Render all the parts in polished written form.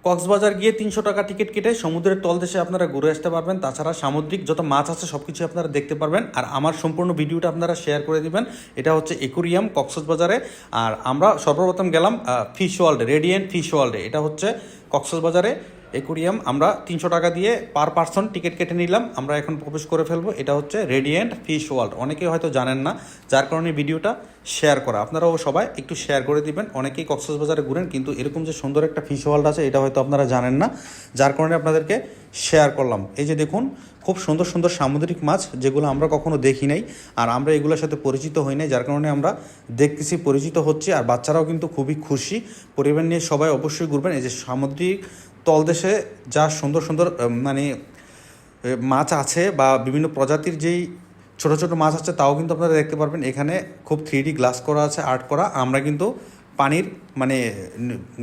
কক্সবাজার গিয়ে 300 টাকা টিকিট কেটে সমুদ্রের তলদেশে আপনারা ঘুরে আসতে পারবেন। তাছাড়া সামুদ্রিক যত মাছ আছে সব কিছু আপনারা দেখতে পারবেন। আর আমার সম্পূর্ণ ভিডিওটা আপনারা শেয়ার করে দিবেন। এটা হচ্ছে একুরিয়াম কক্সবাজারে। আর আমরা সর্বপ্রথম গেলাম ফিশ ওয়ার্ল্ডে, রেডিয়েন্ট ফিশ ওয়ার্ল্ডে। এটা হচ্ছে কক্সবাজারে একুরিয়াম। আমরা 300 টাকা দিয়ে পার পারসন টিকিট কেটে নিলাম। আমরা এখন প্রবেশ করে ফেলবো। এটা হচ্ছে রেডিয়েন্ট ফিশ ওয়ার্ল্ড। অনেকেই হয়তো জানেন না, যার কারণে ভিডিওটা শেয়ার করা। আপনারাও সবাই একটু শেয়ার করে দিবেন। অনেকেই কক্সবাজারে ঘুরেন কিন্তু এরকম যে সুন্দর একটা ফিশ ওয়ার্ল্ড আছে এটা হয়তো আপনারা জানেন না, যার কারণে আপনাদেরকে শেয়ার করলাম। এই যে দেখুন, খুব সুন্দর সুন্দর সামুদ্রিক মাছ যেগুলো আমরা কখনো দেখি নাই, আর আমরা এগুলোর সাথে পরিচিত হই নাই, যার কারণে আমরা দেখতেছি, পরিচিত হচ্ছি। আর বাচ্চারাও কিন্তু খুবই খুশি। পরিবার নিয়ে সবাই অবশ্যই ঘুরবেন। এই যে সামুদ্রিক তলদেশে যা সুন্দর সুন্দর মানে মাছ আছে বা বিভিন্ন প্রজাতির যেই ছোট ছোট মাছ আছে তাও কিন্তু আপনারা দেখতে পারবেন। এখানে খুব 3D গ্লাস করা আছে, আর্ট করা। আমরা কিন্তু পানির মানে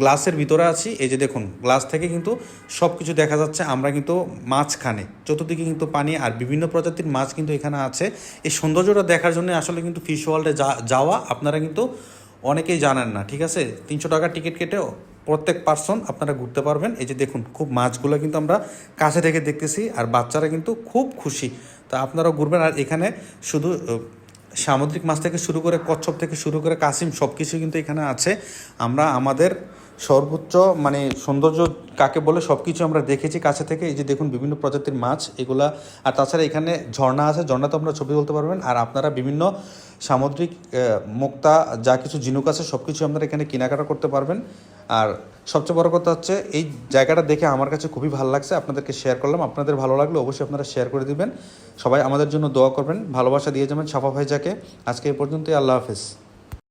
গ্লাসের ভিতরে আছি। এই যে দেখুন, গ্লাস থেকে কিন্তু সব কিছু দেখা যাচ্ছে। আমরা কিন্তু মাঝখানে, চতুর্দিকে কিন্তু পানি আর বিভিন্ন প্রজাতির মাছ কিন্তু এখানে আছে। এই সৌন্দর্যটা দেখার জন্য আসলে কিন্তু ফিশ ওয়ার্ল্ডে যাওয়া আপনারা কিন্তু অনেকেই জানেন না, ঠিক আছে। 300 টাকা টিকিট কেটেও প্রত্যেক পার্সন আপনারা ঘুরতে পারবেন। এই যে দেখুন, খুব মাছগুলো কিন্তু আমরা কাছে থেকে দেখতেছি, আর বাচ্চারা কিন্তু খুব খুশি। তা আপনারাও ঘুরবেন। আর এখানে শুধু সামুদ্রিক মাছ থেকে শুরু করে কচ্ছপ থেকে শুরু করে কাসিম সব কিছু কিন্তু এখানে আছে। আমরা আমাদের সর্বোচ্চ মানে সৌন্দর্য কাকে বলে সব কিছু আমরা দেখেছি কাছে থেকে। এই যে দেখুন, বিভিন্ন প্রজাতির মাছ এগুলা। আর তাছাড়া এখানে ঝর্ণা আছে, ঝর্ণাতে আপনারা ছবি তুলতে পারবেন। আর আপনারা বিভিন্ন সামুদ্রিক মুক্তা যা কিছু ঝিনুক আছে সব কিছু আপনারা এখানে কেনাকাটা করতে পারবেন। আর সবচেয়ে বড় কথা হচ্ছে এই জায়গাটা দেখে আমার কাছে খুবই ভালো লাগছে, আপনাদেরকে শেয়ার করলাম। আপনাদের ভালো লাগলে অবশ্যই আপনারা শেয়ার করে দিবেন। সবাই আমাদের জন্য দোয়া করবেন, ভালোবাসা দিয়ে যাবেন সাফা ভাইজাকে। আজকে এই পর্যন্তই, আল্লাহ হাফেজ।